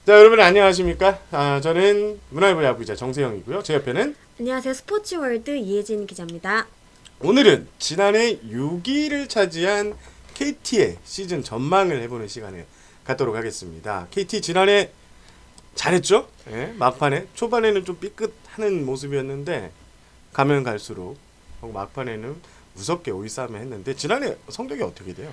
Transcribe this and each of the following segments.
자, 여러분 안녕하십니까? 저는 문화일보 야구기자 정세영이고요. 제 옆에는 안녕하세요. 스포츠월드 이혜진 기자입니다. 오늘은 지난해 6위를 차지한 KT의 시즌 전망을 해보는 시간을 갖도록 하겠습니다. KT 지난해 잘했죠? 예, 막판에 초반에는 좀 삐끗하는 모습이었는데 가면 갈수록 막판에는 무섭게 오이싸움을 했는데 지난해 성적이 어떻게 돼요?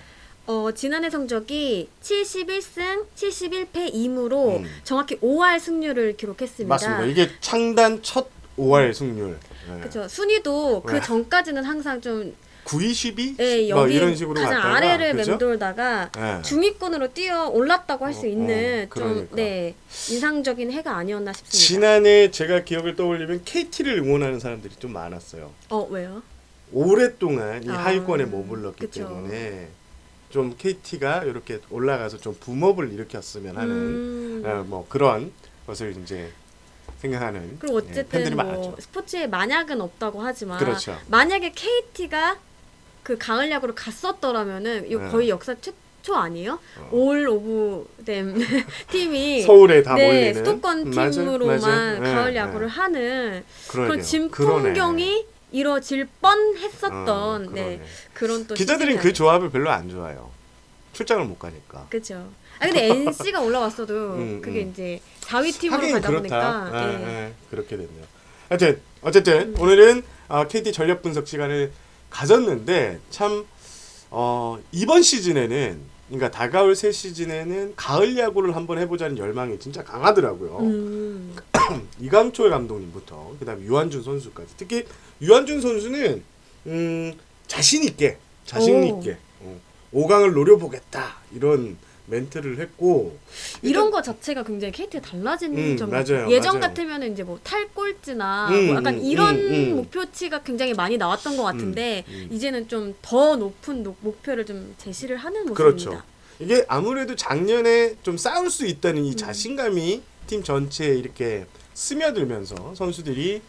지난해 성적이 71승 71패 2무로 음. 정확히 5할 승률을 기록했습니다. 맞습니다. 이게 창단 첫 5할 승률. 예. 그렇죠. 순위도 네. 그 전까지는 항상 좀 9위, 10위? 예, 뭐 여기 이런 식으로 가장 갔다가, 아래를 그죠? 맴돌다가 예. 중위권으로 뛰어 올랐다고 할 수 있는 좀 그러니까. 인상적인 해가 아니었나 싶습니다. 지난해 제가 기억을 떠올리면 KT를 응원하는 사람들이 좀 많았어요. 왜요? 오랫동안 이 아, 하위권에 머물렀기 그쵸. 때문에 좀 KT가 이렇게 올라가서 좀 붐업을 일으켰으면 하는 뭐 그런 것을 이제 생각하는 그리고 팬들이 어쨌든 뭐 많았죠. 스포츠에 만약은 없다고 하지만 그렇죠. 만약에 KT가 그 가을 야구를 갔었더라면은 이거 네. 거의 역사 최초 아니에요? 올 오브 댐 팀이 서울에 다 네, 몰리는 수도권 맞아요, 팀으로만 맞아요. 가을 네, 야구를 네. 하는 그러게요. 그런 진 그러네. 풍경이 이뤄질 뻔했었던 그러네. 네, 그런 또 기자들은 시즌이 그 조합을 별로 안 좋아해요. 출장을 못 가니까. 그렇죠. 근데 NC가 올라왔어도 그게 이제 4위 팀으로 하긴 가다 그렇다. 보니까 예. 그렇게 됐네요. 어쨌든 오늘은 KT 전력 분석 시간을 가졌는데 참 이번 시즌에는 그러니까 다가올 새 시즌에는 가을 야구를 한번 해보자는 열망이 진짜 강하더라고요. 이강철 감독님부터 그다음에 유한준 선수까지 특히 유한준 선수는 자신 있게 오. 5강을 노려보겠다 이런 멘트를 했고 이런 거 자체가 굉장히 KT가 달라진 점이 맞아요, 예전 맞아요. 같으면 이제 뭐 탈꼴찌나 뭐 약간 이런 목표치가 굉장히 많이 나왔던 것 같은데 이제는 좀 더 높은 목표를 좀 제시를 하는 모습입니다. 그렇죠. 이게 아무래도 작년에 좀 싸울 수 있다는 이 자신감이 팀 전체에 이렇게 스며들면서 선수들이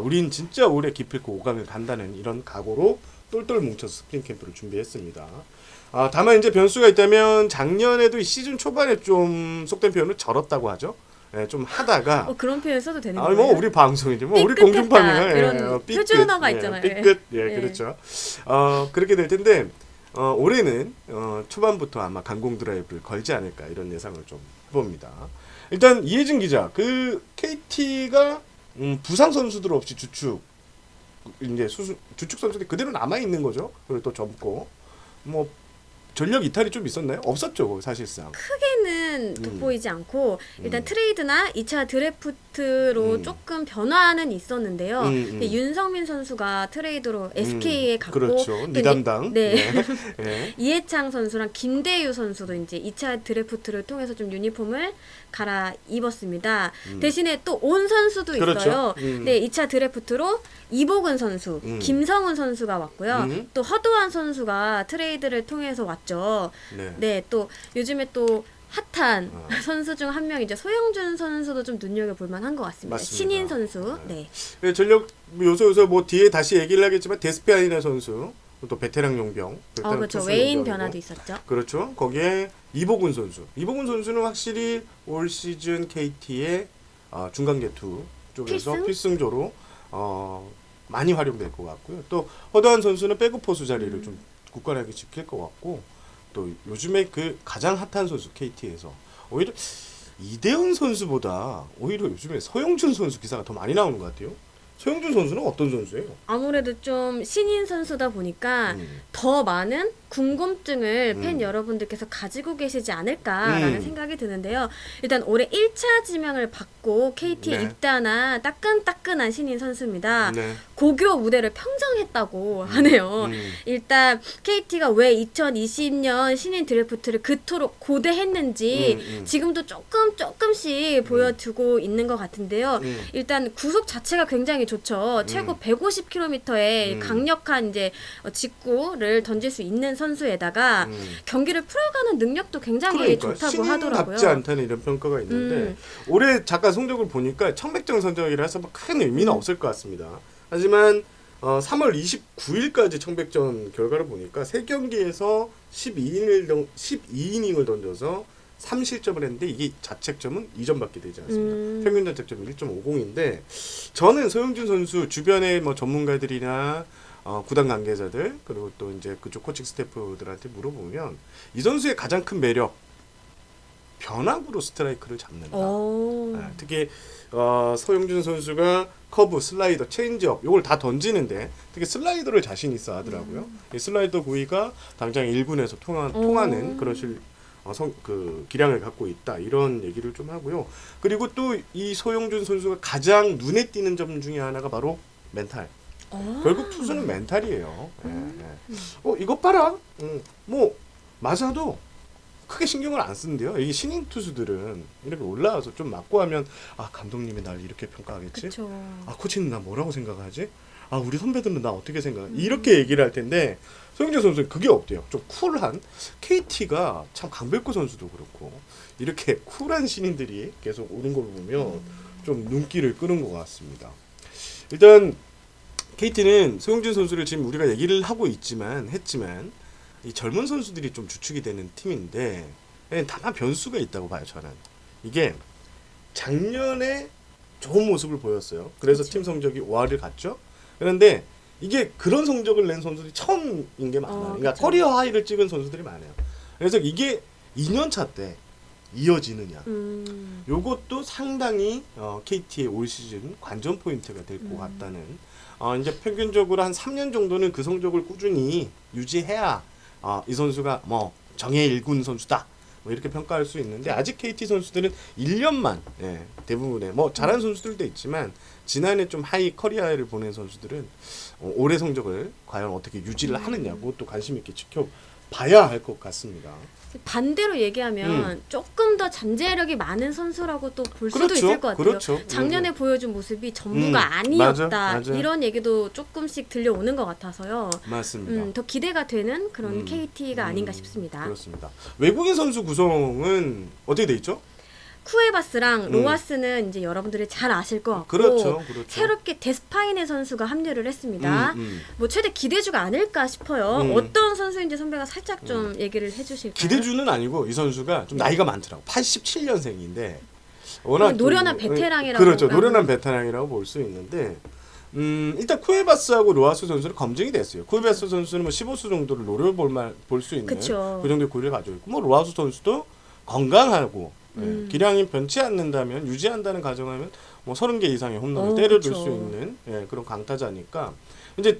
우린 진짜 올해 기필코 5강을 간다는 이런 각오로 똘똘 뭉쳐서 스프링 캠프를 준비했습니다. 다만 이제 변수가 있다면 작년에도 이 시즌 초반에 좀 속된 표현으로 절었다고 하죠. 예, 좀 하다가 그런 표현 써도 되는 뭐 거예요? 우리 방송이지 뭐 우리 삐끗했다. 공중파니까 이런 표준어가 있잖아요. 삐끗 예. 그렇죠. 그렇게 될 텐데 올해는 초반부터 아마 강공 드라이브를 걸지 않을까 이런 예상을 좀 해봅니다. 일단 이혜진 기자, 그 KT가 부상 선수들 없이 주축 선수들이 그대로 남아 있는 거죠. 그리고 또 젊고 뭐 전력 이탈이 좀 있었나요? 없었죠, 사실상. 크게는 돋보이지 않고 일단 트레이드나 2차 드래프트로 조금 변화는 있었는데요. 근데 윤성민 선수가 트레이드로 SK에 갔고 그렇죠. 또 네 담당. 네. 네. 이해창 선수랑 김대유 선수도 이제 2차 드래프트를 통해서 좀 유니폼을 갈아 입었습니다. 대신에 또 온 선수도 그렇죠. 있어요. 네, 2차 드래프트로 이보근 선수, 김성훈 선수가 왔고요. 또 허도한 선수가 트레이드를 통해서 왔죠. 네. 네, 또 요즘에 또 핫한 선수 중 한 명 이제 소영준 선수도 좀 눈여겨볼 만한 것 같습니다. 맞습니다. 신인 선수. 네. 네, 전력 요소 뭐 뒤에 다시 얘기를 하겠지만 데스피아니나 선수 또 베테랑 용병. 베테랑 그렇죠. 투수 외인 용병이고. 변화도 있었죠. 그렇죠. 거기에 이보근 선수. 이보근 선수는 확실히 올 시즌 KT의 중간 개투 쪽에서 필승조로 많이 활용될 것 같고요. 또 허도한 선수는 백업 포수 자리를 좀 굳건하게 지킬 것 같고 또 요즘에 그 가장 핫한 선수 KT에서 오히려 이대훈 선수보다 오히려 요즘에 서영준 선수 기사가 더 많이 나오는 것 같아요. 서영준 선수는 어떤 선수예요? 아무래도 좀 신인 선수다 보니까 더 많은 궁금증을 팬 여러분들께서 가지고 계시지 않을까라는 생각이 드는데요. 일단 올해 1차 지명을 받고 KT에 네. 입단한 따끈따끈한 신인 선수입니다. 네. 고교 무대를 평정했다고 하네요. 일단 KT가 왜 2020년 신인 드래프트를 그토록 고대했는지 지금도 조금씩 보여주고 있는 것 같은데요. 일단 구속 자체가 굉장히 좋죠. 최고 150km의 강력한 이제 직구를 던질 수 있는 선수에다가 경기를 풀어가는 능력도 굉장히 좋다고 하더라고요. 신인답지 않다는 이런 평가가 있는데 올해 잠깐 성적을 보니까 청백전 선정이라서 뭐 큰 의미는 없을 것 같습니다. 하지만 3월 29일까지 청백전 결과를 보니까 3경기에서 12이닝을 던져서 3실점을 했는데 이게 자책점은 2점밖에 되지 않습니다. 평균 자책점이 1.50인데 저는 소영준 선수 주변의 뭐 전문가들이나 구단 관계자들 그리고 또 이제 그쪽 코칭 스태프들한테 물어보면 이 선수의 가장 큰 매력 변화구로 스트라이크를 잡는다. 특히 서영준 선수가 커브, 슬라이더, 체인지업 요걸 다 던지는데 특히 슬라이더를 자신 있어 하더라고요. 이 슬라이더 구위가 당장 1군에서 통하는 그런 그 기량을 갖고 있다 이런 얘기를 좀 하고요. 그리고 또 이 소영준 선수가 가장 눈에 띄는 점 중에 하나가 바로 멘탈. 결국 투수는 멘탈이에요. 이것 봐라. 뭐 맞아도 크게 신경을 안 쓰는데요. 이게 신인 투수들은 이렇게 올라와서 좀 맞고 하면 감독님이 날 이렇게 평가하겠지. 그쵸. 코치는 나 뭐라고 생각하지? 우리 선배들은 나 어떻게 생각해? 이렇게 얘기를 할 텐데 소영준 선수는 그게 없대요. 좀 쿨한 KT가 참 강백호 선수도 그렇고 이렇게 쿨한 신인들이 계속 오는 걸 보면 좀 눈길을 끄는 것 같습니다. 일단 KT는 소영준 선수를 지금 우리가 얘기를 하고 했지만 이 젊은 선수들이 좀 주축이 되는 팀인데 다만 변수가 있다고 봐요. 저는 이게 작년에 좋은 모습을 보였어요. 그래서 팀 성적이 5할을 갔죠. 그런데 이게 그런 성적을 낸 선수들이 처음인 게 많아요. 그러니까 그쵸. 커리어 하이를 찍은 선수들이 많아요. 그래서 이게 2년차 때 이어지느냐. 요것도 상당히 KT의 올 시즌 관전 포인트가 될 것 같다는 이제 평균적으로 한 3년 정도는 그 성적을 꾸준히 유지해야 이 선수가 뭐 정예 1군 선수다 뭐 이렇게 평가할 수 있는데 아직 KT 선수들은 1년만 대부분의 뭐 잘하는 선수들도 있지만 지난해 좀 하이 커리어를 보낸 선수들은 올해 성적을 과연 어떻게 유지를 하느냐 그것도 관심 있게 지켜봐야 할 것 같습니다. 반대로 얘기하면 조금 더 잠재력이 많은 선수라고 또 볼 수도 그렇죠. 있을 것 같아요. 그렇죠. 작년에 보여준 모습이 전부가 아니었다. 맞아. 이런 얘기도 조금씩 들려오는 것 같아서요. 맞습니다. 더 기대가 되는 그런 KT가 아닌가 싶습니다. 그렇습니다. 외국인 선수 구성은 어떻게 돼 있죠? 쿠에바스랑 로하스는 이제 여러분들이 잘 아실 것 같고 그렇죠. 새롭게 데스파이네 선수가 합류를 했습니다. 뭐 최대 기대주가 아닐까 싶어요. 어떤 선수인지 선배가 살짝 좀 얘기를 해주실까요? 기대주는 아니고 이 선수가 좀 나이가 많더라고. 87년생인데 워낙 노련한 베테랑이라고 그렇죠. 노련한 베테랑이라고 볼 수 있는데 일단 쿠에바스하고 로하스 선수는 검증이 됐어요. 쿠에바스 선수는 뭐 15수 정도를 노려볼 수 있는 그쵸. 그 정도의 고리를 가지고 있고 뭐 로하스 선수도 건강하고 기량이 변치 않는다면 유지한다는 가정하면 뭐 30개 이상의 홈런을 때려줄 그쵸. 수 있는 그런 강타자니까 이제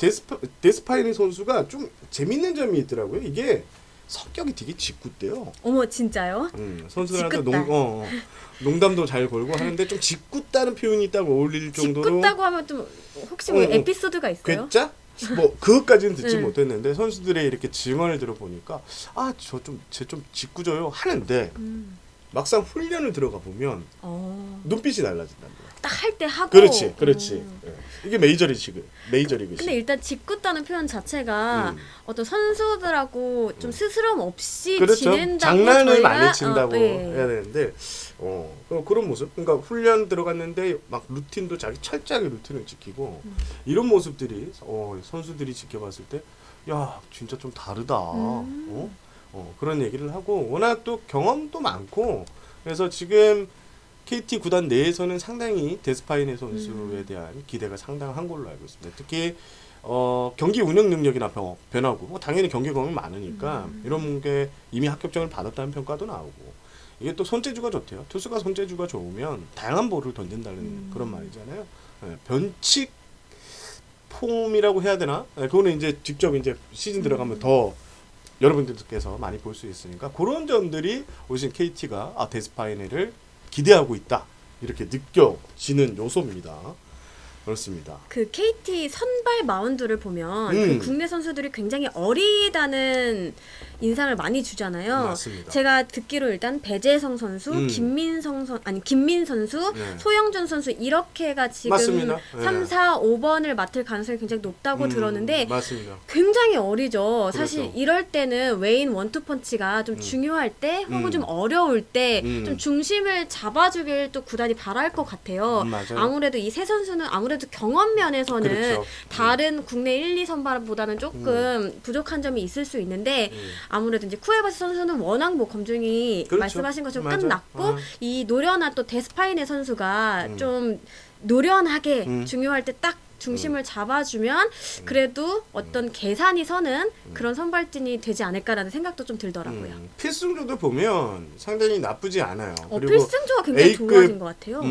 데스파이니 선수가 좀 재밌는 점이 있더라고요. 이게 성격이 되게 짓궂대요. 어머 진짜요? 선수들한테 짓궂다. 농담도 잘 걸고 하는데 좀 짓궂다는 표현이 딱 어울릴 정도로 짓궂다고 하면 좀 혹시 뭐 에피소드가 있어요? 괴짜? 뭐 그것까지는 듣지 네. 못했는데 선수들의 이렇게 증언을 들어보니까 쟤 좀 짓궂어요 하는데 막상 훈련을 들어가 보면 눈빛이 달라진답니다. 딱 할 때 하고 그렇지. 이게 메이저리그. 근데 일단 짓궂다는 표현 자체가 어떤 선수들하고 좀 스스럼 없이 그렇죠. 지낸다고 장난을 저희가, 많이 친다고 예. 해야 되는데 그런 모습. 그러니까 훈련 들어갔는데 막 루틴도 자기 철저하게 루틴을 지키고 이런 모습들이 선수들이 지켜봤을 때 야 진짜 좀 다르다. 그런 얘기를 하고 워낙 또 경험도 많고 그래서 지금 KT 구단 내에서는 상당히 데스파이네 선수에 대한 기대가 상당한 걸로 알고 있습니다. 특히 경기 운영 능력이나 변화고 뭐 당연히 경기 경험이 많으니까 이런 게 이미 합격점을 받았다는 평가도 나오고 이게 또 손재주가 좋대요. 투수가 손재주가 좋으면 다양한 볼을 던진다는 그런 말이잖아요. 변칙 폼이라고 해야 되나? 그거는 이제 직접 이제 시즌 들어가면 더 여러분들께서 많이 볼 수 있으니까 그런 점들이 올 시즌 KT가 데스파이네를 기대하고 있다 이렇게 느껴지는 요소입니다. 그렇습니다. 그 KT 선발 마운드를 보면 그 국내 선수들이 굉장히 어리다는 인상을 많이 주잖아요. 맞습니다. 제가 듣기로 일단 배재성 선수, 김민 선수, 네. 소영준 선수 이렇게가 지금 맞습니다. 3, 4, 5번을 맡을 가능성이 굉장히 높다고 들었는데 맞습니다. 굉장히 어리죠. 그렇죠. 사실 이럴 때는 외인 원투펀치가 좀 중요할 때 혹은 좀 어려울 때 좀 중심을 잡아주길 또 구단이 바랄 것 같아요. 맞아요. 아무래도 이 세 선수는 아무래도 아무래도 경험 면에서는 그렇죠. 다른 국내 1, 2 선발보다는 조금 부족한 점이 있을 수 있는데 아무래도 이제 쿠에바스 선수는 워낙 뭐 검증이 그렇죠. 말씀하신 것처럼 맞아. 끝났고 이 노련한 또 데스파이네 선수가 좀 노련하게 중요할 때 딱 중심을 잡아주면 그래도 어떤 계산이 서는 그런 선발진이 되지 않을까라는 생각도 좀 들더라고요. 필승조도 보면 상당히 나쁘지 않아요. 그리고 필승조가 굉장히 A급, 좋아진 것 같아요.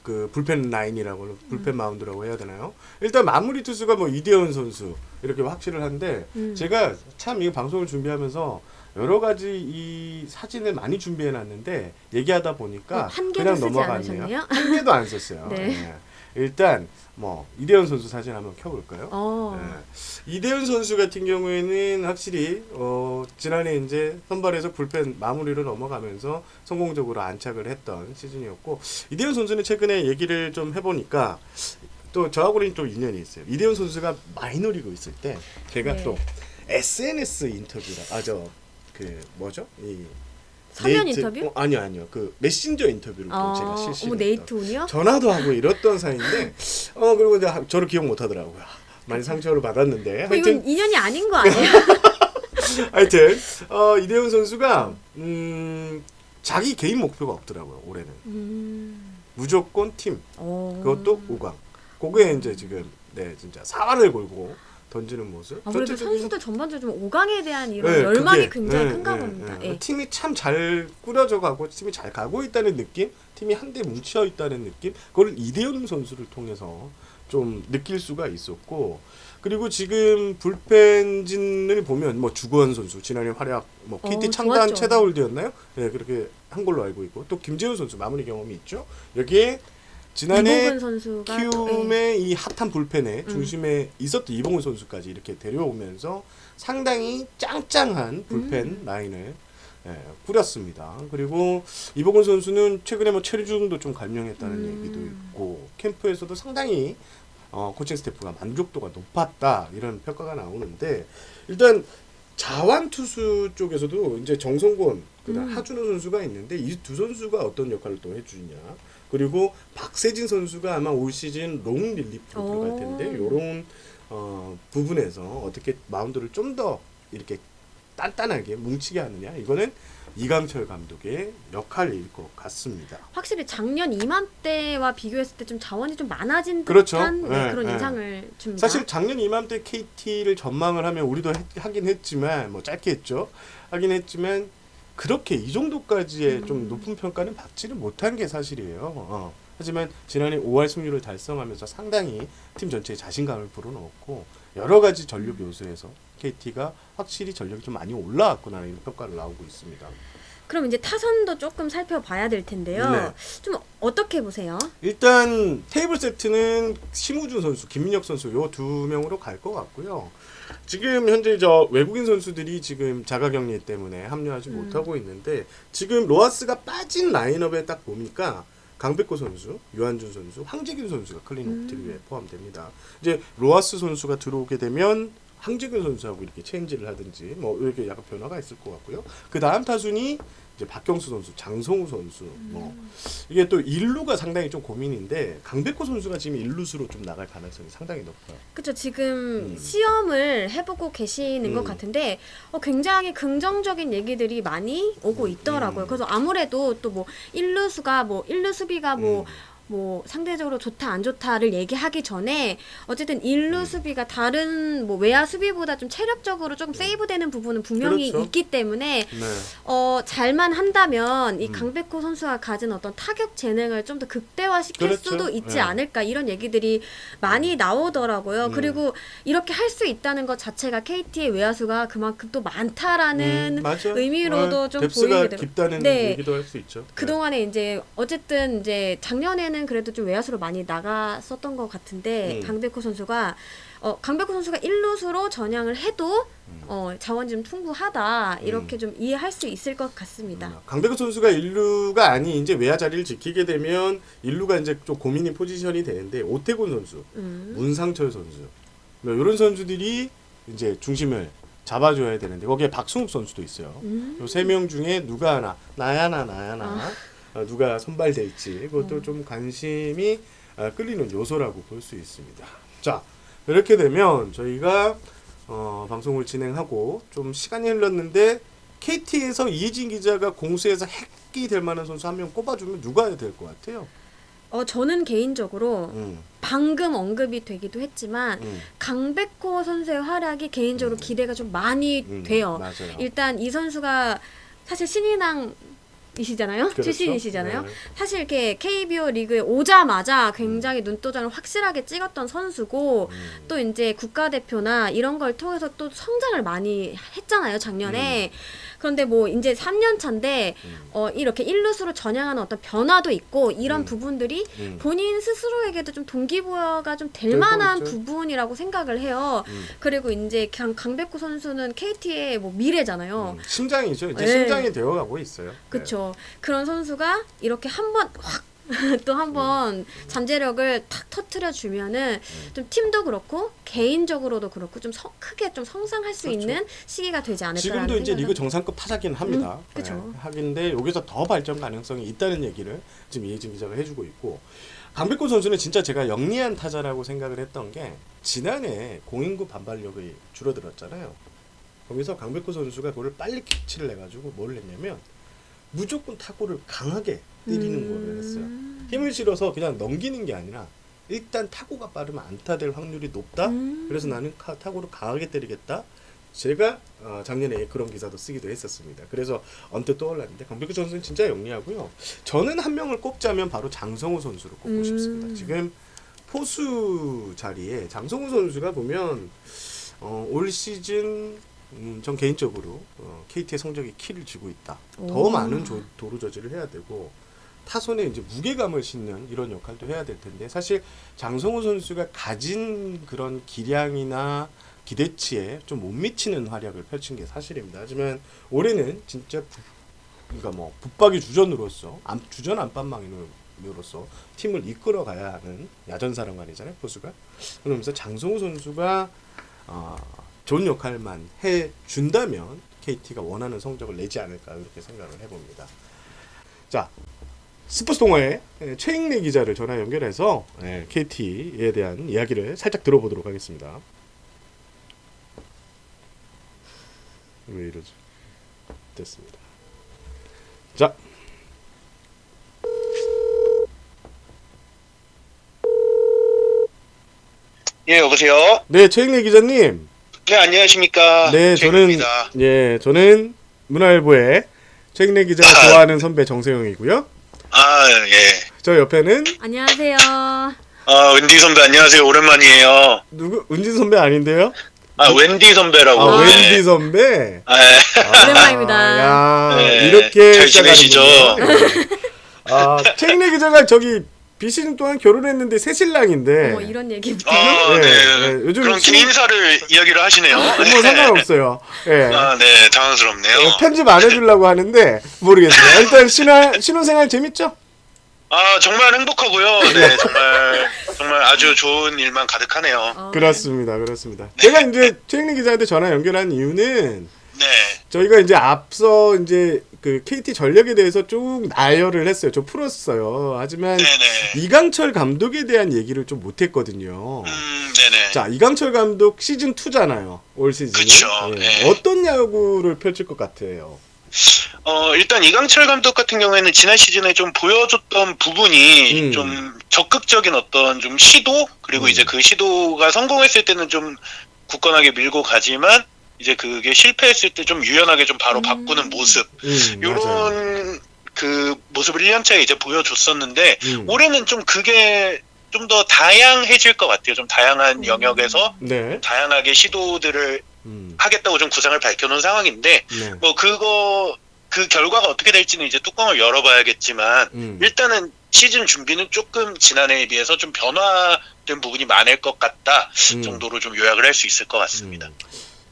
그 불펜 라인이라고 불펜 마운드라고 해야 되나요? 일단 마무리 투수가 뭐 이대현 선수 이렇게 확실을 한데 제가 참 이 방송을 준비하면서 여러 가지 이 사진을 많이 준비해 놨는데 얘기하다 보니까 한 개도 그냥 쓰지 넘어갔네요. 않으셨네요? 한 개도 안 썼어요. 네. 네. 일단 뭐 이대현 선수 사진 한번 켜볼까요? 네. 이대현 선수 같은 경우에는 확실히 지난해 이제 선발에서 불펜 마무리로 넘어가면서 성공적으로 안착을 했던 시즌이었고 이대현 선수는 최근에 얘기를 좀 해보니까 또 저하고는 또 인연이 있어요. 이대현 선수가 마이너리그 있을 때 제가 네. 또 SNS 인터뷰라 그 뭐죠? 이 서면 네이트, 인터뷰? 아니요. 그 메신저 인터뷰를 또 제가 실시했어요. 네이트 온이요? 전화도 하고 이랬던 사이인데 그리고 이제 저를 기억 못 하더라고요. 많이 상처를 받았는데 이건 인연이 아닌 거 아니에요? 하여튼 이대훈 선수가 자기 개인 목표가 없더라고요. 올해는 무조건 팀 그것도 5강. 그게 이제 지금 진짜 사활을 걸고 던지는 모습. 아무래도 선수들 전반적으로 좀 5강에 대한 이런 네, 열망이 그게, 굉장히 큰가 봅니다. 예. 팀이 참 잘 꾸려져 가고 팀이 잘 가고 있다는 느낌, 팀이 한데 뭉쳐 있다는 느낌, 그걸 이대훈 선수를 통해서 좀 느낄 수가 있었고, 그리고 지금 불펜진을 보면 뭐 주구원 선수 지난해 활약, 뭐 KT 창단 좋았죠. 최다 홀드였나요? 네, 그렇게 한 걸로 알고 있고, 또 김재훈 선수 마무리 경험이 있죠. 여기에 지난해 이보근 선수가 키움의 이 핫한 불펜의 중심에 있었던 이봉훈 선수까지 이렇게 데려오면서 상당히 짱짱한 불펜 라인을 꾸렸습니다. 그리고 이봉훈 선수는 최근에 뭐 체류중도 좀 감량했다는 얘기도 있고 캠프에서도 상당히 코칭 스태프가 만족도가 높았다 이런 평가가 나오는데 일단 자완 투수 쪽에서도 이제 정성권 그다음 하준호 선수가 있는데 이 두 선수가 어떤 역할을 또 해주냐 그리고 박세진 선수가 아마 올 시즌 롱 릴리프로 들어갈 텐데 이런 부분에서 어떻게 마운드를 좀 더 이렇게 단단하게 뭉치게 하느냐 이거는 이강철 감독의 역할일 것 같습니다. 확실히 작년 이맘때와 비교했을 때 좀 자원이 좀 많아진 그렇죠. 듯한 네, 그런 네. 인상을 줍니다. 사실 작년 이맘때 KT를 전망을 하면 우리도 하긴 했지만 뭐 짧게 했죠. 하긴 했지만 그렇게 이 정도까지의 좀 높은 평가는 받지는 못한 게 사실이에요. 하지만 지난해 5할 승률을 달성하면서 상당히 팀 전체에 자신감을 불어넣었고 여러 가지 전력 요소에서 KT가 확실히 전력이 좀 많이 올라왔구나 이런 평가를 나오고 있습니다. 그럼 이제 타선도 조금 살펴봐야 될 텐데요. 네. 좀 어떻게 보세요? 일단 테이블 세트는 심우준 선수, 김민혁 선수 요 두 명으로 갈 것 같고요. 지금 현재 외국인 선수들이 지금 자가격리 때문에 합류하지 못하고 있는데 지금 로하스가 빠진 라인업에 딱 보니까 강백호 선수, 유한준 선수, 황재균 선수가 클린 옵트리에 포함됩니다. 이제 로하스 선수가 들어오게 되면 황재균 선수하고 이렇게 체인지를 하든지 뭐 이렇게 약간 변화가 있을 것 같고요. 그 다음 타순이 이제 박경수 선수, 장성우 선수 뭐 이게 또 일루가 상당히 좀 고민인데 강백호 선수가 지금 일루수로 좀 나갈 가능성이 상당히 높아요. 그렇죠. 지금 시험을 해보고 계시는 것 같은데 굉장히 긍정적인 얘기들이 많이 오고 있더라고요. 그래서 아무래도 또 뭐 일루수가 뭐 일루 수비가 뭐 상대적으로 좋다 안 좋다를 얘기하기 전에 어쨌든 일루 수비가 다른 뭐 외야 수비보다 좀 체력적으로 조금 세이브되는 부분은 분명히 그렇죠. 있기 때문에 네. 잘만 한다면 이 강백호 선수가 가진 어떤 타격 재능을 좀 더 극대화시킬 그렇죠. 수도 있지 네. 않을까 이런 얘기들이 많이 나오더라고요. 그리고 이렇게 할 수 있다는 것 자체가 KT의 외야수가 그만큼 또 많다라는 맞아. 의미로도 좀 뎁스가 보이게 되고 깊다는 네. 얘기도 할 수 있죠. 그동안에 이제 어쨌든 이제 작년에는 그래도 좀 외야수로 많이 나갔었던 것 같은데 강백호 선수가 강백호 선수가 1루수로 전향을 해도 자원이 좀 풍부하다 이렇게 좀 이해할 수 있을 것 같습니다. 강백호 선수가 일루가 아닌 이제 외야 자리를 지키게 되면 일루가 이제 좀 고민인 포지션이 되는데 오태곤 선수, 문상철 선수 뭐 이런 선수들이 이제 중심을 잡아줘야 되는데 거기에 박승욱 선수도 있어요. 요 세 명 중에 누가 하나 나야나 누가 선발될지 그것도 좀 관심이 끌리는 요소라고 볼 수 있습니다. 자, 이렇게 되면 저희가 방송을 진행하고 좀 시간이 흘렀는데 KT에서 이혜진 기자가 공수에서 핵이 될 만한 선수 한 명 꼽아주면 누가 해야 될 것 같아요? 저는 개인적으로 방금 언급이 되기도 했지만 강백호 선수의 활약이 개인적으로 기대가 좀 많이 돼요. 맞아요. 일단 이 선수가 사실 신인왕이시잖아요. 그렇죠. 출신이시잖아요. 네. 사실 이렇게 KBO 리그에 오자마자 굉장히 눈도장을 확실하게 찍었던 선수고 또 이제 국가대표나 이런 걸 통해서 또 성장을 많이 했잖아요. 작년에. 그런데 뭐 이제 3년 차인데 이렇게 1루수로 전향하는 어떤 변화도 있고 이런 부분들이 본인 스스로에게도 좀 동기부여가 좀 될 만한 있죠. 부분이라고 생각을 해요. 그리고 이제 강백호 선수는 KT의 뭐 미래잖아요. 심장이죠. 이제 네. 심장이 되어가고 있어요. 그렇죠. 그런 선수가 이렇게 한번 확 또 한번 잠재력을 탁 터트려 주면은 좀 팀도 그렇고 개인적으로도 그렇고 좀 크게 좀 성장할 수 그렇죠. 있는 시기가 되지 않을까. 지금도 이제 리그 정상급 타자긴 합니다. 그쵸. 하긴데 여기서 더 발전 가능성이 있다는 얘기를 지금 이혜진 기자가 해주고 있고 강백호 선수는 진짜 제가 영리한 타자라고 생각을 했던 게 지난해 공인구 반발력이 줄어들었잖아요. 거기서 강백호 선수가 그거를 빨리 캐치를 해가지고 뭘 했냐면 무조건 타구를 강하게 때리는 거를 했어요. 힘을 실어서 그냥 넘기는 게 아니라 일단 타구가 빠르면 안타될 확률이 높다. 그래서 나는 타구를 강하게 때리겠다. 제가 작년에 그런 기사도 쓰기도 했었습니다. 그래서 언뜻 떠올랐는데 강백호 선수는 진짜 영리하고요. 저는 한 명을 꼽자면 바로 장성우 선수를 꼽고 싶습니다. 지금 포수 자리에 장성우 선수가 보면 올 시즌 전 개인적으로 KT의 성적이 키를 쥐고 있다. 더 많은 도루 저지를 해야 되고 타선에 이제 무게감을 싣는 이런 역할도 해야 될 텐데 사실 장성우 선수가 가진 그런 기량이나 기대치에 좀 못 미치는 활약을 펼친 게 사실입니다. 하지만 올해는 진짜 그러니까 뭐 붙박이 주전으로서 주전 안방망이로서 팀을 이끌어 가야 하는 야전사령관이잖아요, 포수가. 그러면서 장성우 선수가 좋은 역할만 해준다면 KT가 원하는 성적을 내지 않을까 이렇게 생각을 해봅니다. 자, 스포츠 동화의 최익래 기자를 전화 연결해서 KT에 대한 이야기를 살짝 들어보도록 하겠습니다. 왜 이러지? 됐습니다. 자, 예, 여보세요? 네, 최익래 기자님. 네, 안녕하십니까. 네, 최익래입니다. 저는 문화일보의 최익래 기자가 좋아하는 선배 정세영이고요. 아, 예. 저 옆에는 안녕하세요. wendy 선배 안녕하세요. 오랜만이에요. 누구? 은진 선배 아닌데요? 웬디 선배라고. 웬디 선배. 오랜만입니다. 야, 네, 이렇게 잘 지내시죠? 최익래 기자가 저기 비시즌 동안 결혼했는데 새 신랑인데. 이런 얘기부터. 네. 요즘 그럼 개인사를 이야기를 하시네요. 뭐 상관없어요. 예. 네, 당황스럽네요. 편집 안 해주려고 하는데 모르겠어요. 일단 신혼생활 재밌죠? 정말 행복하고요. 네, 정말 아주 좋은 일만 가득하네요. 그렇습니다. 제가 이제 최익래 기자한테 전화 연결한 이유는 네. 저희가 이제 앞서 이제 그 KT 전력에 대해서 쭉 나열을 했어요. 저 풀었어요. 하지만 네네. 이강철 감독에 대한 얘기를 좀 못했거든요. 네네. 자, 이강철 감독 시즌 2잖아요. 올 시즌. 그쵸, 네. 어떤 야구를 펼칠 것 같아요? 일단 이강철 감독 같은 경우에는 지난 시즌에 좀 보여줬던 부분이 좀 적극적인 어떤 좀 시도 그리고 이제 그 시도가 성공했을 때는 좀 굳건하게 밀고 가지만 이제 그게 실패했을 때 좀 유연하게 좀 바로 바꾸는 모습 요런 그 모습을 1년차에 이제 보여줬었는데 올해는 좀 그게 좀 더 다양해질 것 같아요. 좀 다양한 영역에서 네. 다양하게 시도들을 하겠다고 좀 구상을 밝혀놓은 상황인데 네. 뭐 그 결과가 어떻게 될지는 이제 뚜껑을 열어봐야겠지만 일단은 시즌 준비는 조금 지난해에 비해서 좀 변화된 부분이 많을 것 같다 정도로 좀 요약을 할 수 있을 것 같습니다.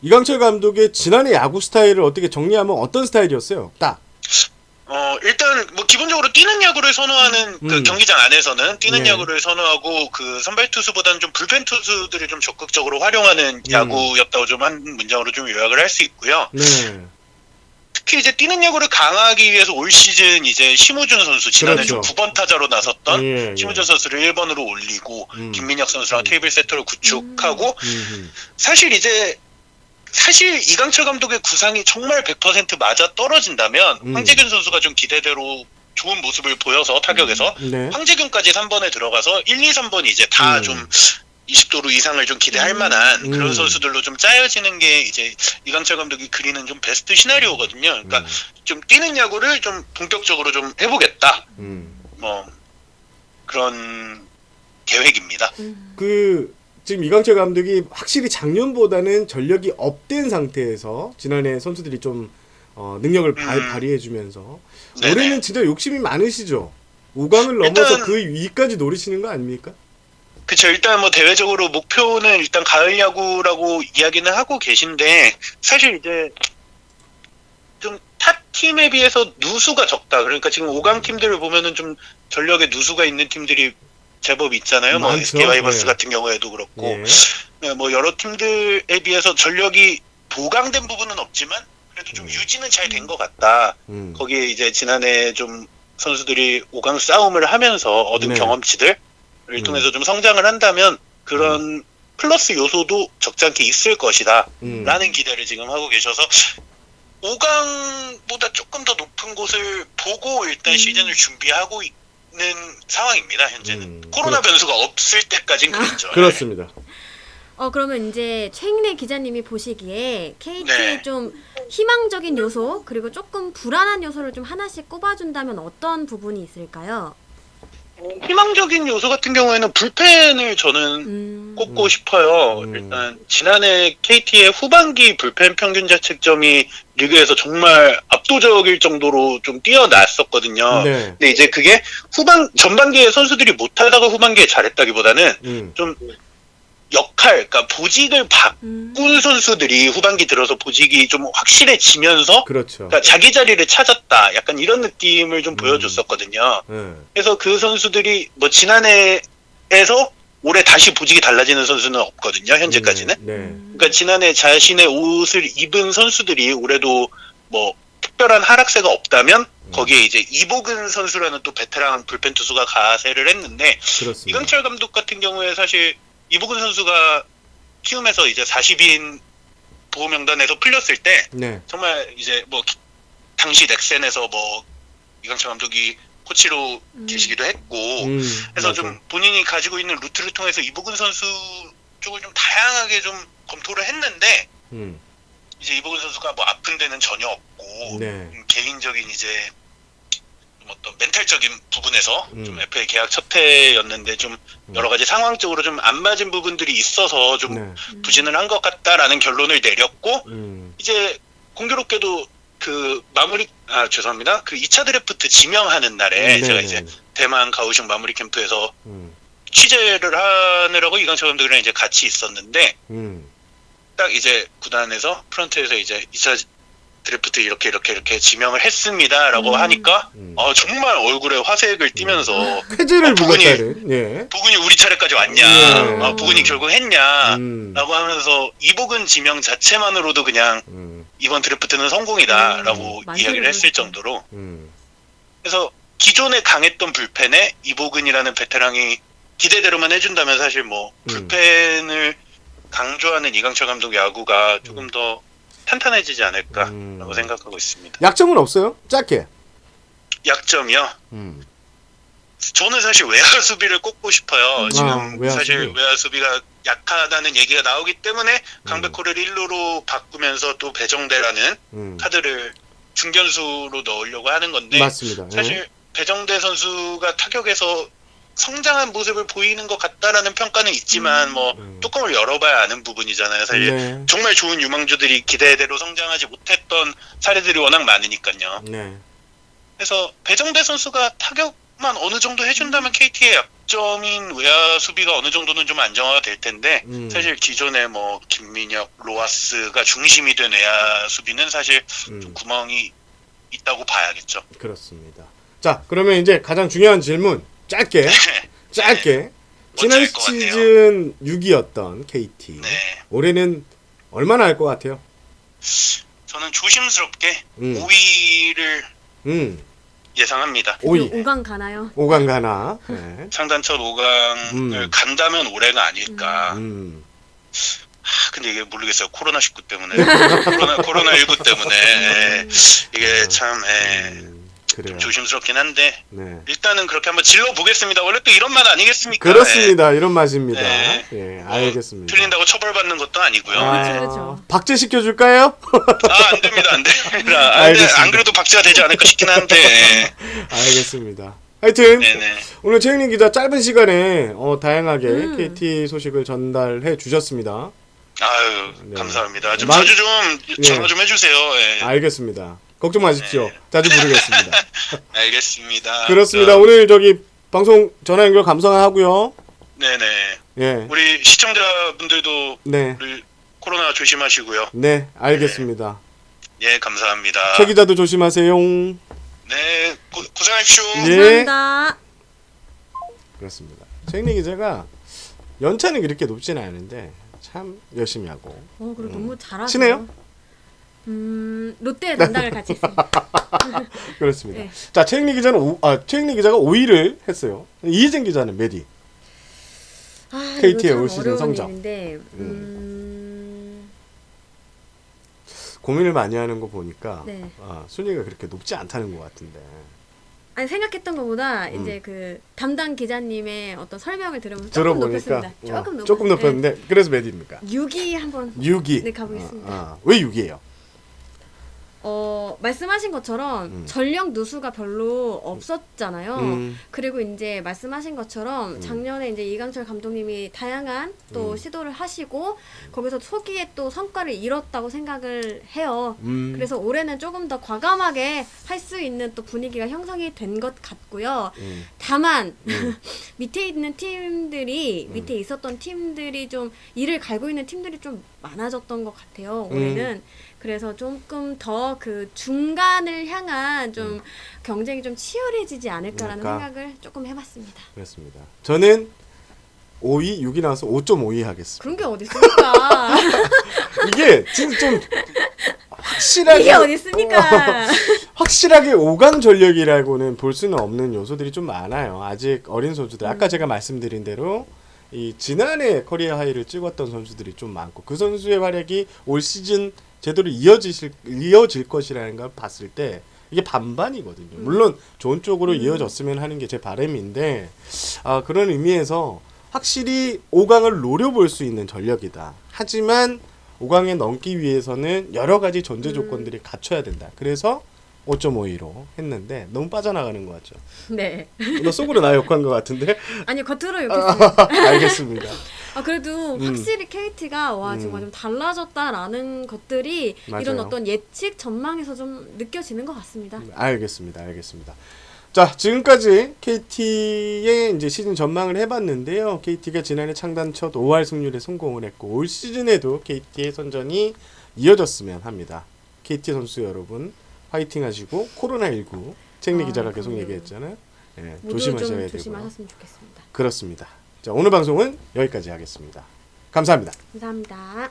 이강철 감독의 지난해 야구 스타일을 어떻게 정리하면 어떤 스타일이었어요? 딱. 일단 뭐 기본적으로 뛰는 야구를 선호하는 그 경기장 안에서는 뛰는 네. 야구를 선호하고 그 선발 투수보다는 좀 불펜 투수들을 좀 적극적으로 활용하는 야구였다고 좀 한 문장으로 좀 요약을 할 수 있고요. 네. 특히 이제 뛰는 야구를 강화하기 위해서 올 시즌 이제 심우준 선수 지난해 그렇죠. 좀 9번 타자로 나섰던 예, 예. 심우준 선수를 1번으로 올리고 김민혁 선수랑 테이블 세터를 구축하고 사실 이강철 감독의 구상이 정말 100% 맞아 떨어진다면 황재균 선수가 좀 기대대로 좋은 모습을 보여서 타격에서 네. 황재균까지 3번에 들어가서 1, 2, 3번이 이제 다 좀 20도루 이상을 좀 기대할 만한 그런 선수들로 좀 짜여지는 게 이제 이강철 감독이 그리는 좀 베스트 시나리오거든요. 그러니까 좀 뛰는 야구를 좀 본격적으로 좀 해보겠다. 뭐 그런 계획입니다. 그 지금 이강철 감독이 확실히 작년보다는 전력이 업된 상태에서 지난해 선수들이 좀 능력을 발휘해주면서 네네. 올해는 진짜 욕심이 많으시죠. 5강을 넘어서 일단- 그 위까지 노리시는 거 아닙니까? 그쵸. 일단 뭐 대외적으로 목표는 일단 가을 야구라고 이야기는 하고 계신데 사실 이제 좀 타 팀에 비해서 누수가 적다. 그러니까 지금 5강 팀들을 보면은 좀 전력에 누수가 있는 팀들이 제법 있잖아요. 뭐 많죠. SK 와이번스 네. 같은 경우에도 그렇고 예. 네, 뭐 여러 팀들에 비해서 전력이 보강된 부분은 없지만 그래도 좀 유지는 잘 된 것 같다. 거기에 이제 지난해 좀 선수들이 5강 싸움을 하면서 얻은 네. 경험치들을 통해서 좀 성장을 한다면 그런 플러스 요소도 적지 않게 있을 것이다 라는 기대를 지금 하고 계셔서 5강보다 조금 더 높은 곳을 보고 일단 시즌을 준비하고 있는 상황입니다. 현재는 코로나 변수가 없을 때까진 그랬죠. 그렇습니다. 그러면 이제 최인래 기자님이 보시기에 KT의 네. 좀 희망적인 요소 그리고 조금 불안한 요소를 좀 하나씩 꼽아준다면 어떤 부분이 있을까요? 희망적인 요소 같은 경우에는 불펜을 저는 꼽고 싶어요. 일단 지난해 KT의 후반기 불펜 평균 자책점이 리그에서 정말 압도적일 정도로 좀 뛰어났었거든요. 네. 근데 이제 그게 전반기에 선수들이 못하다가 후반기에 잘했다기보다는 좀 그러니까 보직을 바꾼 선수들이 후반기 들어서 보직이 좀 확실해지면서 그렇죠. 그러니까 자기 자리를 찾았다. 약간 이런 느낌을 좀 보여줬었거든요. 네. 그래서 그 선수들이 뭐 지난해에서 올해 다시 보직이 달라지는 선수는 없거든요. 현재까지는. 네. 그러니까 지난해 자신의 옷을 입은 선수들이 올해도 뭐 특별한 하락세가 없다면 거기에 이제 이보근 선수라는 또 베테랑 불펜 투수가 가세를 했는데 그렇습니다. 이강철 감독 같은 경우에 사실 이보근 선수가 키움에서 이제 40인 보호 명단에서 풀렸을 때 네. 정말 이제 뭐 당시 넥센에서 뭐 이강철 감독이 코치로 계시기도 했고 그래서 맞아. 좀 본인이 가지고 있는 루트를 통해서 이보근 선수 쪽을 좀 다양하게 좀 검토를 했는데 이제 이보근 선수가 뭐 아픈 데는 전혀 없고 네. 개인적인 이제 좀 어떤 멘탈적인 부분에서 좀 FA 계약 첫 해였는데 좀 여러 가지 상황적으로 좀 안 맞은 부분들이 있어서 좀 네. 부진을 한 것 같다라는 결론을 내렸고 이제 공교롭게도 그 죄송합니다. 그 2차 드래프트 지명하는 날에 제가 이제 대만 가오슝 마무리 캠프에서 취재를 하느라고 이강철 감독이랑 이제 같이 있었는데 딱 이제 구단에서 프런트에서 이제 2차 드래프트 이렇게 지명을 했습니다라고 하니까 정말 얼굴에 화색을 띠면서 쾌재를 보근이 불렀다는. 예. 보근이 우리 차례까지 왔냐, 예. 보근이 결국 했냐라고 하면서 이보근 지명 자체만으로도 그냥 이번 드래프트는 성공이다라고 이야기를 했을 정도로 그래서 기존에 강했던 불펜에 이보근이라는 베테랑이 기대대로만 해준다면 사실 뭐 불펜을 강조하는 이강철 감독 야구가 조금 더 탄탄해지지 않을까라고 생각하고 있습니다. 약점은 없어요? 짧게. 약점이요? 저는 사실 외야 수비를 꼽고 싶어요. 지금 외야 사실 수비. 외야 수비가 약하다는 얘기가 나오기 때문에 강백호를 1루로 바꾸면서 또 배정대라는 카드를 중견수로 넣으려고 하는 건데 맞습니다. 사실 배정대 선수가 타격에서 성장한 모습을 보이는 것 같다라는 평가는 있지만 뭐 뚜껑을 열어봐야 아는 부분이잖아요. 사실 네. 정말 좋은 유망주들이 기대대로 성장하지 못했던 사례들이 워낙 많으니까요. 네. 그래서 배정대 선수가 타격만 어느 정도 해준다면 KT의 약점인 외야 수비가 어느 정도는 좀 안정화가 될 텐데 사실 기존에 뭐 김민혁, 로하스가 중심이 된 외야 수비는 사실 좀 구멍이 있다고 봐야겠죠. 그렇습니다. 자, 그러면 이제 가장 중요한 질문 짧게 네. 지난 먼저 할것 같아요. 시즌 6위였던 KT 네. 올해는 얼마나 할 것 같아요? 저는 조심스럽게 음. 5위를 예상합니다. 5위. 5강 가나요? 5강 가나. 네. 창단 첫 5강을 간다면 올해가 아닐까. 근데 이게 모르겠어요. 코로나19 때문에. 코로나19 때문에. 이게 참, 그래요. 좀 조심스럽긴 한데. 네. 일단은 그렇게 한번 질러 보겠습니다. 원래 또 이런 맛 아니겠습니까? 그렇습니다. 이런 맛입니다. 네. 예, 알겠습니다. 틀린다고 처벌받는 것도 아니고요. 그렇죠. 박제 시켜줄까요? 안 됩니다. 안 됩니다. 알겠습니다. 안 그래도 박제가 되지 않을까 싶긴 한데. 알겠습니다. 하여튼 네네. 오늘 최영린 기자 짧은 시간에 다양하게 KT 소식을 전달해 주셨습니다. 아유, 네. 감사합니다. 좀 마- 자주 좀 전화 예. 좀 해주세요. 예. 알겠습니다. 걱정 마십시오. 자주 부르겠습니다. 알겠습니다. 그렇습니다. 자, 오늘 저기 방송 전화 연결 감사하고요. 네네. 예. 우리 시청자분들도 네. 우리 코로나 조심하시고요. 네, 알겠습니다. 예, 감사합니다. 최 기자도 조심하세요. 네, 고생하십시오. 예. 감사합니다. 그렇습니다. 최영린 기자가 연차는 그렇게 높지는 않은데 참 열심히 하고. 그리고 너무 잘하세요. 친해요? 롯데 담당을 같이 했습니다. 그렇습니다. 네. 자, 최영린 기자는 최영린 기자가 5위를 했어요. 이희진 기자는 몇 위? KT 의 올 시즌 성적. 일인데, 고민을 많이 하는 거 보니까 네. 순위가 그렇게 높지 않다는 것 같은데. 아니 생각했던 것보다 이제 그 담당 기자님의 어떤 설명을 들으면 조금 들어보니까 높였습니다. 조금 높였는데 그래서 몇 위입니까? 6위 한번 6위. 네, 가보겠습니다. 왜 6위예요? 말씀하신 것처럼 전력 누수가 별로 없었잖아요. 그리고 이제 말씀하신 것처럼 작년에 이제 이강철 감독님이 다양한 또 시도를 하시고 거기서 초기에 또 성과를 이뤘다고 생각을 해요. 그래서 올해는 조금 더 과감하게 할 수 있는 또 분위기가 형성이 된 것 같고요. 다만 밑에 있는 팀들이 밑에 있었던 팀들이 좀 이를 갈고 있는 팀들이 좀 많아졌던 것 같아요. 올해는. 그래서 조금 더 그 중간을 향한 좀 경쟁이 좀 치열해지지 않을까라는 생각을 조금 해봤습니다. 그렇습니다. 저는 5위, 6위 나와서 5.5위 하겠습니다. 그런 게 어디 있습니까? 이게 지금 좀 확실하게 이게 어디 있습니까? 확실하게 5강 전력이라고는 볼 수는 없는 요소들이 좀 많아요. 아직 어린 선수들. 아까 제가 말씀드린 대로 이 지난해 커리어 하이를 찍었던 선수들이 좀 많고 그 선수의 활약이 올 시즌 제대로 이어질 것이라는 걸 봤을 때 이게 반반이거든요. 물론 좋은 쪽으로 이어졌으면 하는 게 제 바람인데 그런 의미에서 확실히 5강을 노려볼 수 있는 전력이다. 하지만 5강에 넘기 위해서는 여러 가지 전제 조건들이 갖춰야 된다. 그래서 5.5위로 했는데 너무 빠져나가는 것 같죠? 네. 너 속으로 나 욕한 것 같은데? 아니 겉으로 욕했습니다. 알겠습니다. 그래도 확실히 KT가 정말 좀 달라졌다라는 것들이 맞아요. 이런 어떤 예측 전망에서 좀 느껴지는 것 같습니다. 알겠습니다. 자, 지금까지 KT의 이제 시즌 전망을 해봤는데요. KT가 지난해 창단 첫 5할 승률에 성공을 했고 올 시즌에도 KT의 선전이 이어졌으면 합니다. KT 선수 여러분 화이팅 하시고 코로나19 책리 기자가 계속 얘기했잖아요. 네, 모두 조심하셔야 좀 되고요. 조심하셨으면 좋겠습니다. 그렇습니다. 자, 오늘 방송은 여기까지 하겠습니다. 감사합니다. 감사합니다.